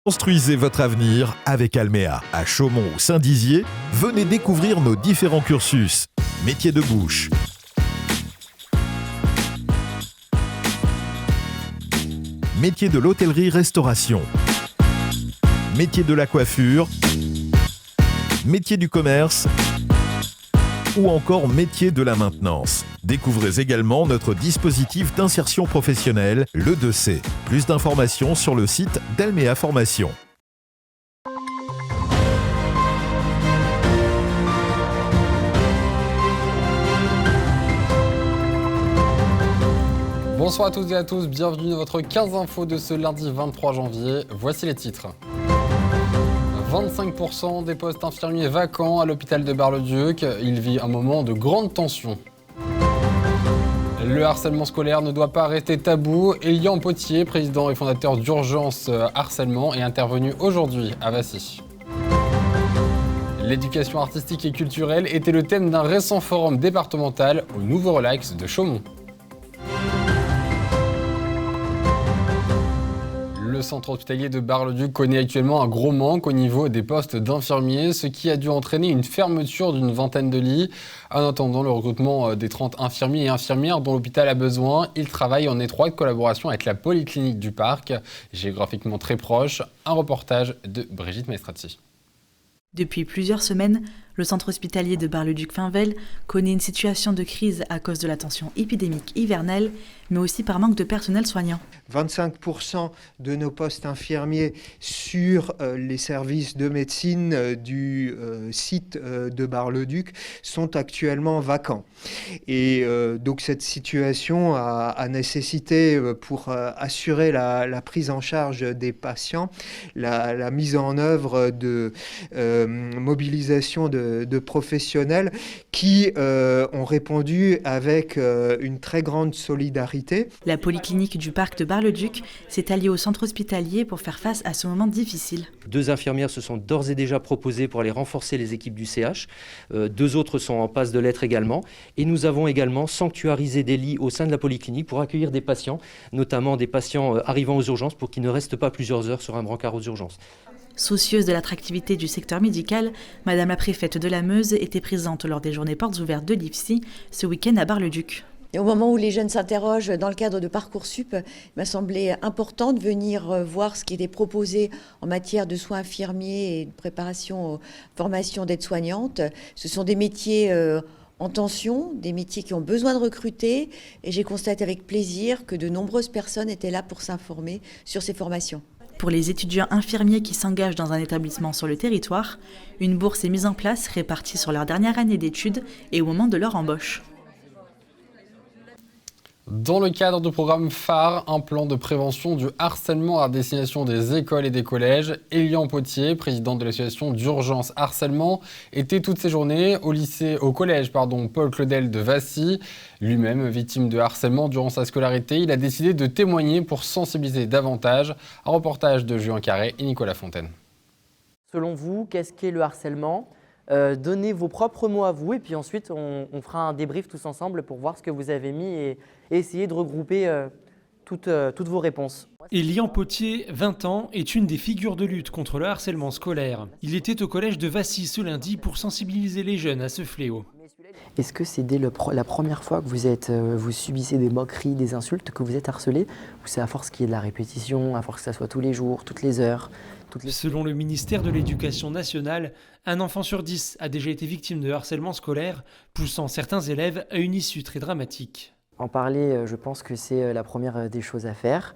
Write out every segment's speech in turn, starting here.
Construisez votre avenir avec Alméa. À Chaumont ou Saint-Dizier, venez découvrir nos différents cursus. Métiers de bouche, métier de l'hôtellerie-restauration, métier de la coiffure, métier du commerce ou encore métier de la maintenance. Découvrez également notre dispositif d'insertion professionnelle, le 2C. Plus d'informations sur le site d'Alméa Formation. Bonsoir à toutes et à tous, bienvenue dans votre 15 infos de ce lundi 23 janvier. Voici les titres. 25% des postes infirmiers vacants à l'hôpital de Bar-le-Duc. Il vit un moment de grande tension. Le harcèlement scolaire ne doit pas rester tabou. Elian Potier, président et fondateur d'Urgence Harcèlement, est intervenu aujourd'hui à Vassy. L'éducation artistique et culturelle était le thème d'un récent forum départemental au Nouveau Relax de Chaumont. Le centre hospitalier de Bar-le-Duc connaît actuellement un gros manque au niveau des postes d'infirmiers, ce qui a dû entraîner une fermeture d'une vingtaine de lits. En attendant le recrutement des 30 infirmiers et infirmières dont l'hôpital a besoin, il travaille en étroite collaboration avec la polyclinique du parc, géographiquement très proche. Un reportage de Brigitte Maestrati. Depuis plusieurs semaines, le centre hospitalier de Bar-le-Duc-Finvel connaît une situation de crise à cause de la tension épidémique hivernale, mais aussi par manque de personnel soignant. 25% de nos postes infirmiers sur les services de médecine du site de Bar-le-Duc sont actuellement vacants. Et donc cette situation a nécessité, pour assurer la prise en charge des patients, la mise en œuvre de mobilisation de professionnels qui ont répondu avec une très grande solidarité. La polyclinique du parc de Bar-le-Duc s'est alliée au centre hospitalier pour faire face à ce moment difficile. 2 infirmières se sont d'ores et déjà proposées pour aller renforcer les équipes du CH. 2 autres sont en passe de l'être également. Et nous avons également sanctuarisé des lits au sein de la polyclinique pour accueillir des patients, notamment des patients arrivant aux urgences, pour qu'ils ne restent pas plusieurs heures sur un brancard aux urgences. Soucieuse de l'attractivité du secteur médical, Madame la préfète de la Meuse était présente lors des journées portes ouvertes de l'IFSI ce week-end à Bar-le-Duc. Et au moment où les jeunes s'interrogent dans le cadre de Parcoursup, il m'a semblé important de venir voir ce qui était proposé en matière de soins infirmiers et de préparation aux formations d'aide-soignante. Ce sont des métiers en tension, des métiers qui ont besoin de recruter, et j'ai constaté avec plaisir que de nombreuses personnes étaient là pour s'informer sur ces formations. Pour les étudiants infirmiers qui s'engagent dans un établissement sur le territoire, une bourse est mise en place répartie sur leur dernière année d'études et au moment de leur embauche. Dans le cadre du programme phare, un plan de prévention du harcèlement à destination des écoles et des collèges, Elian Potier, président de l'association d'Urgence Harcèlement, était toutes ces journées au collège Paul Claudel de Vassy. Lui-même victime de harcèlement durant sa scolarité, il a décidé de témoigner pour sensibiliser davantage. Un reportage de Julien Carré et Nicolas Fontaine. Selon vous, qu'est-ce qu'est le harcèlement ? Donnez vos propres mots à vous et puis ensuite on fera un débrief tous ensemble pour voir ce que vous avez mis et essayer de regrouper toutes vos réponses. Elian Potier, 20 ans, est une des figures de lutte contre le harcèlement scolaire. Il était au collège de Vassy ce lundi pour sensibiliser les jeunes à ce fléau. Est-ce que c'est dès la première fois que vous subissez des moqueries, des insultes, que vous êtes harcelé, ou c'est à force qu'il y ait de la répétition, à force que ça soit tous les jours, toutes les heures Selon le ministère de l'Éducation nationale, un enfant sur 10 a déjà été victime de harcèlement scolaire, poussant certains élèves à une issue très dramatique. En parler, je pense que c'est la première des choses à faire.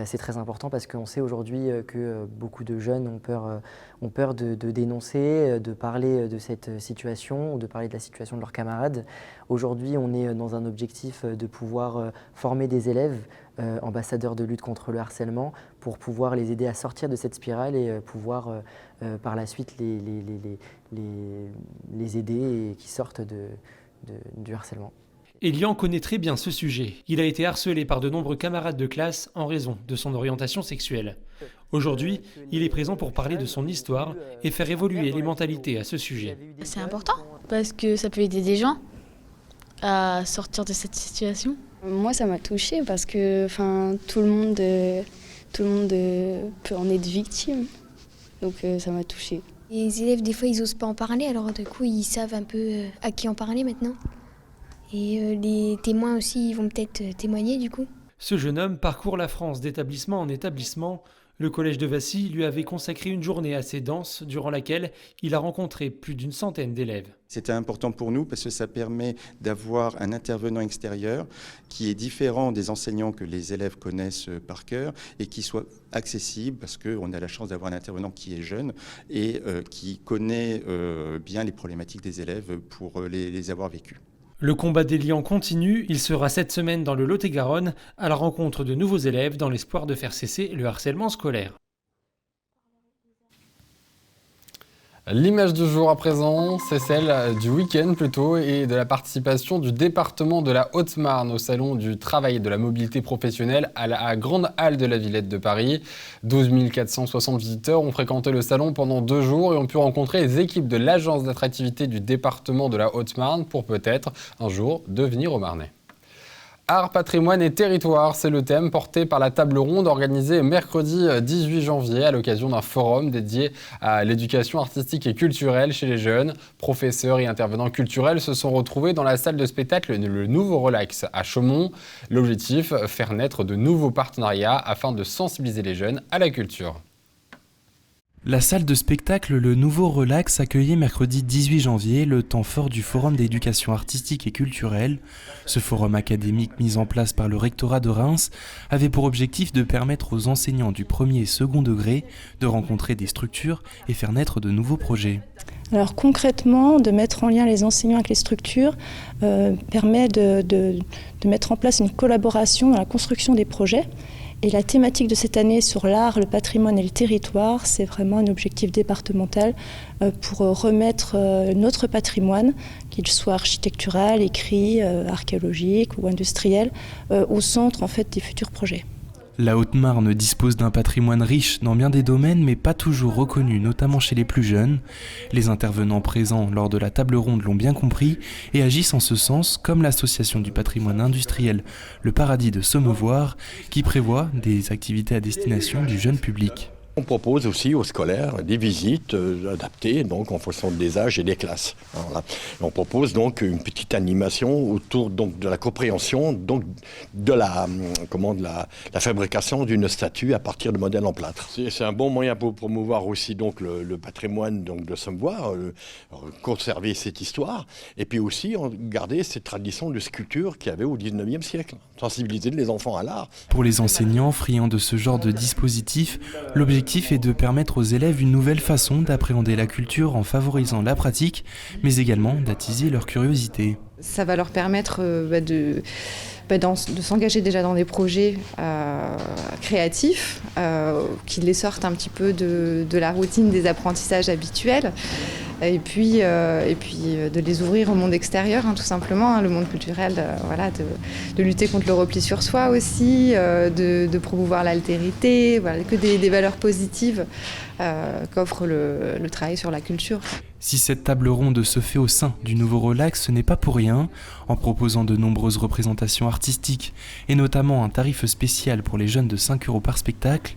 C'est très important parce qu'on sait aujourd'hui que beaucoup de jeunes ont peur de dénoncer, de parler de cette situation ou de parler de la situation de leurs camarades. Aujourd'hui, on est dans un objectif de pouvoir former des élèves ambassadeurs de lutte contre le harcèlement pour pouvoir les aider à sortir de cette spirale et pouvoir par la suite les aider et qu'ils sortent du harcèlement. Elian connaît très bien ce sujet. Il a été harcelé par de nombreux camarades de classe en raison de son orientation sexuelle. Aujourd'hui, il est présent pour parler de son histoire et faire évoluer les mentalités à ce sujet. C'est important parce que ça peut aider des gens à sortir de cette situation. Moi, ça m'a touchée parce que tout le monde Tout le monde peut en être victime, donc ça m'a touchée. Les élèves, des fois, ils n'osent pas en parler, alors du coup, ils savent un peu à qui en parler maintenant. Et les témoins aussi, ils vont peut-être témoigner du coup. Ce jeune homme parcourt la France d'établissement en établissement. Le collège de Vassy lui avait consacré une journée assez dense durant laquelle il a rencontré plus d'une centaine d'élèves. C'était important pour nous parce que ça permet d'avoir un intervenant extérieur qui est différent des enseignants que les élèves connaissent par cœur et qui soit accessible parce qu'on a la chance d'avoir un intervenant qui est jeune et qui connaît bien les problématiques des élèves pour les avoir vécues. Le combat des liens continue, il sera cette semaine dans le Lot-et-Garonne à la rencontre de nouveaux élèves dans l'espoir de faire cesser le harcèlement scolaire. L'image du jour à présent, c'est celle du week-end plutôt et de la participation du département de la Haute-Marne au Salon du Travail et de la Mobilité Professionnelle à la Grande Halle de la Villette de Paris. 12 460 visiteurs ont fréquenté le salon pendant 2 jours et ont pu rencontrer les équipes de l'agence d'attractivité du département de la Haute-Marne pour peut-être un jour devenir au Marnais. Art, patrimoine et territoire, c'est le thème porté par la table ronde organisée mercredi 18 janvier à l'occasion d'un forum dédié à l'éducation artistique et culturelle chez les jeunes. Professeurs et intervenants culturels se sont retrouvés dans la salle de spectacle Le Nouveau Relax à Chaumont. L'objectif, faire naître de nouveaux partenariats afin de sensibiliser les jeunes à la culture. La salle de spectacle Le Nouveau Relax accueillait mercredi 18 janvier le temps fort du Forum d'éducation artistique et culturelle. Ce forum académique mis en place par le rectorat de Reims avait pour objectif de permettre aux enseignants du premier et second degré de rencontrer des structures et faire naître de nouveaux projets. Alors concrètement, de mettre en lien les enseignants avec les structures permet de mettre en place une collaboration dans la construction des projets. Et la thématique de cette année sur l'art, le patrimoine et le territoire, c'est vraiment un objectif départemental pour remettre notre patrimoine, qu'il soit architectural, écrit, archéologique ou industriel, au centre en fait, des futurs projets. La Haute-Marne dispose d'un patrimoine riche dans bien des domaines, mais pas toujours reconnu, notamment chez les plus jeunes. Les intervenants présents lors de la table ronde l'ont bien compris et agissent en ce sens, comme l'association du patrimoine industriel Le Paradis de Sommevoire, qui prévoit des activités à destination du jeune public. On propose aussi aux scolaires des visites adaptées donc en fonction des âges et des classes. Voilà. On propose donc une petite animation autour donc de la compréhension donc de la fabrication d'une statue à partir de modèles en plâtre. C'est un bon moyen pour promouvoir aussi donc le patrimoine donc de Sommevoire, conserver cette histoire et puis aussi garder cette tradition de sculpture qu'il y avait au 19e siècle, sensibiliser les enfants à l'art. Pour les enseignants friands de ce genre de dispositif, l'objectif est de permettre aux élèves une nouvelle façon d'appréhender la culture en favorisant la pratique, mais également d'attiser leur curiosité. Ça va leur permettre de s'engager déjà dans des projets créatifs qui les sortent un petit peu de la routine des apprentissages habituels et puis de les ouvrir au monde extérieur, tout simplement, le monde culturel, de lutter contre le repli sur soi aussi, de promouvoir l'altérité, que des valeurs positives qu'offre le travail sur la culture. Si cette table ronde se fait au sein du Nouveau Relax, ce n'est pas pour rien. En proposant de nombreuses représentations artistiques et notamment un tarif spécial pour les jeunes de 5 € par spectacle,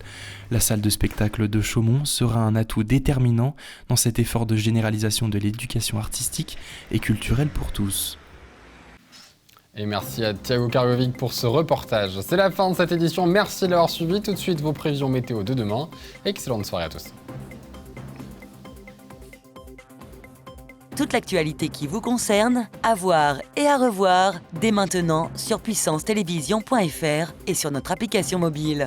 la salle de spectacle de Chaumont sera un atout déterminant dans cet effort de généralisation de l'éducation artistique et culturelle pour tous. Et merci à Thiago Kargovic pour ce reportage. C'est la fin de cette édition, merci de l'avoir suivi. Tout de suite vos prévisions météo de demain. Excellente soirée à tous. Toute l'actualité qui vous concerne, à voir et à revoir dès maintenant sur puissancetélévision.fr et sur notre application mobile.